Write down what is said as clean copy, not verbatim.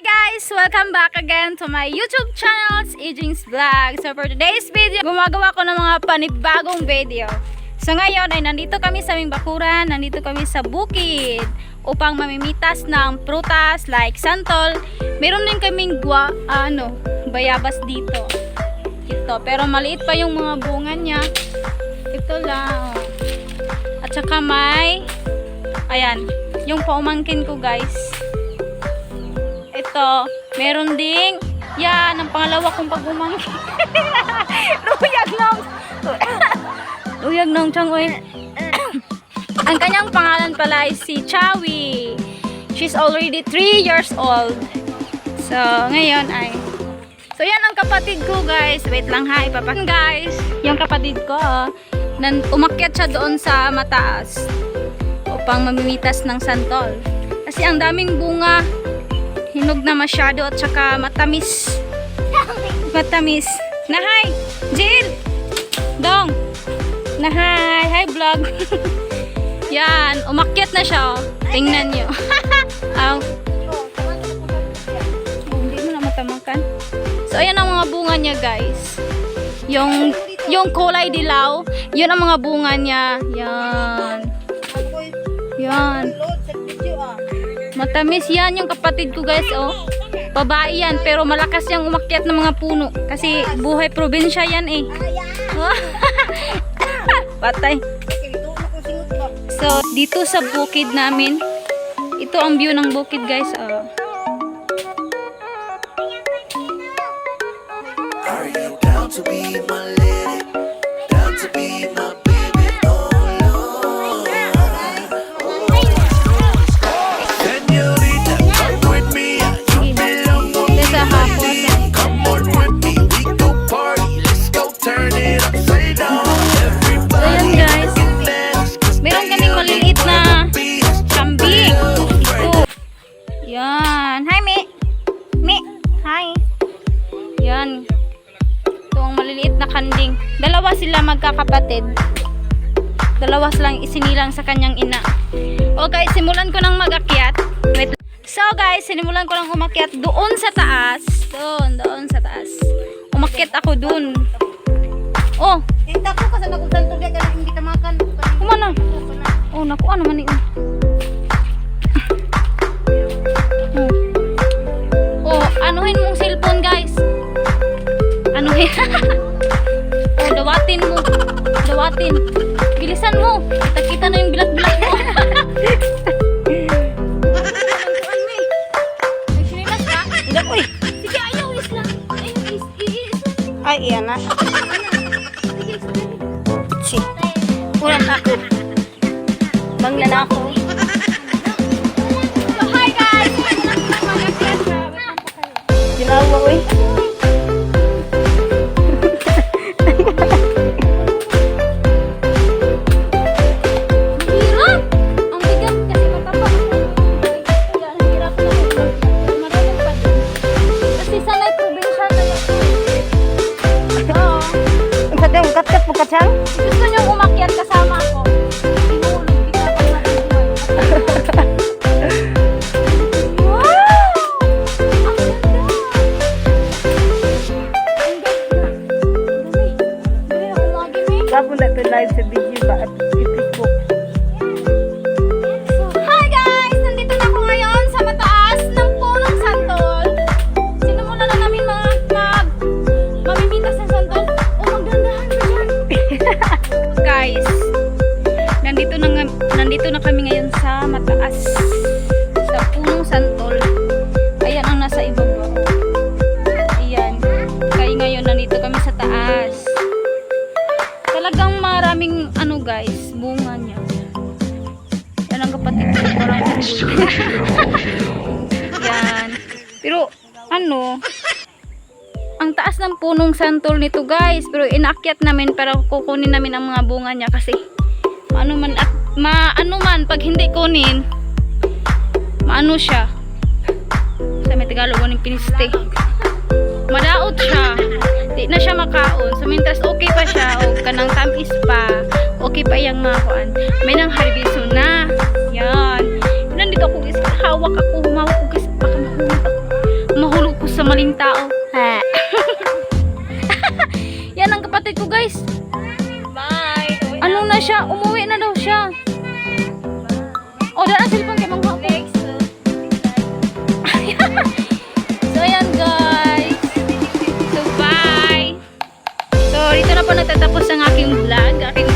Guys, welcome back again to my YouTube channel, Aging's Vlog. So for today's video, gumagawa ko ng mga panibagong video. So ngayon ay nandito kami sa aming bakuran, nandito kami sa bukid upang mamimitas ng prutas like santol. Meron din kaming bayabas dito. Ito, pero maliit pa yung mga bunga niya. Ito lang. At saka may, ayan, yung paumangkin ko guys. Ito, meron ding, yan, ang pangalawa kong pagumangkin. Luyag ng tiyangoy. Ang kanyang pangalan pala ay si Chawi. She's already 3 years old. So, ngayon ay, so yan ang kapatid ko guys. Wait lang ha, ipapakin guys. Yung kapatid ko, umakyat siya doon sa mataas upang mamimitas ng santol. Kasi ang daming bunga. Hinog na masyado at saka matamis. Matamis. Na hi, Jill. Dong. Na hi. Hi vlog. Yan, umakyat na siya. Tingnan niyo. Hindi mo na matamakan. So ayan ang mga bunga niya, guys. Yung kulay dilaw, yun ang mga bunga niya. Yan. Yan. Matamis yan yung kapatid ko guys, oh. Babae yan, pero malakas yung umakyat ng mga puno. Kasi buhay probinsya yan eh. Patay. So, dito sa bukid namin, ito ang view ng bukid guys, oh. Are you down to be my lady? Down to be my baby? Oh Lord. Señorita, come with me. You belong with me. Come on with me. We go party. Let's go turn it upside down. So yun guys, meron kaming maliliit na kambing. Ito. Yan. Hi Mi. Mi. Hi. Yan. Ito ang maliliit na kanding. Dalawa sila magkakapatid. Dalawa silang isinilang sa kanyang ina. Okay, simulan ko ng mag-akyat. Wait. So guys, sinimulan ko ng umakyat doon sa taas. Doon sa taas. Umakyat ako doon. Oh, Kita ko kasi nagusantol dia kasi hindi ka makan. kumana? Oh, naku, ano man yun? Oh, anuhin mong cellphone guys. Anuhin. Oh, dawatin mo. Dawatin. Bilisan mo. Kita-kita na yung bilat-bilat mo. Nagsinilas ka? Hindi ko eh. Sige, ayaw, is lang. Ay, iyan na. Sige, sige. Si. Ulan ako. Bangla na ako. So, hi guys! Mag-akyat ka. Wait lang po kayo. Ginawa ko eh. Hirap! Ang bigat kasi matapa ako. Kaya ang hirap na marunong pa din. Kasi sanay probinsya na yun. Oo. Ang sa tayo, kat-kat po katsang. Gusto niyong umakyat kasama ako. Tinulog kita pag natutuwa. Wow! Ang ganda! Ang ganda! Dali. Dali ako lagi eh. Tapos na ito live sa video ba at Facebook. So, hi guys! Nandito na ako ngayon sa mataas ng punong santol. Sinimula na namin mamimitas ng santol. Oh, magdandahan ka dyan. Guys, nandito na kami ngayon sa mataas. Sa punong santol. Ayan ang nasa ibabaw. Ayan. Kaya ngayon nandito kami sa taas. Talagang maraming guys, bunga niya. Yan ang kapatid ko, parang yan. Pero ang taas ng punong santol nito guys, pero inaakyat namin para kukunin namin ang mga bunga niya kasi maano man pag hindi kunin maano siya sa may Tagalog ng piniste, madaot siya, di na siya makaon. So mintas okay pa siya o kanang tamis pa, okay pa yung mga kuan, may nang harbiso na yan. Nandito ako guys, hawak ako, humawak ako guys, baka mahulog ako. maling tao. Yan ang kapatid ko, guys. Bye. Ano na siya? Umuwi na daw siya. O, dala ang cellphone kay Mang Hapo. So, ayan, guys. So, bye. So, dito na po natatapos ang aking vlog, aking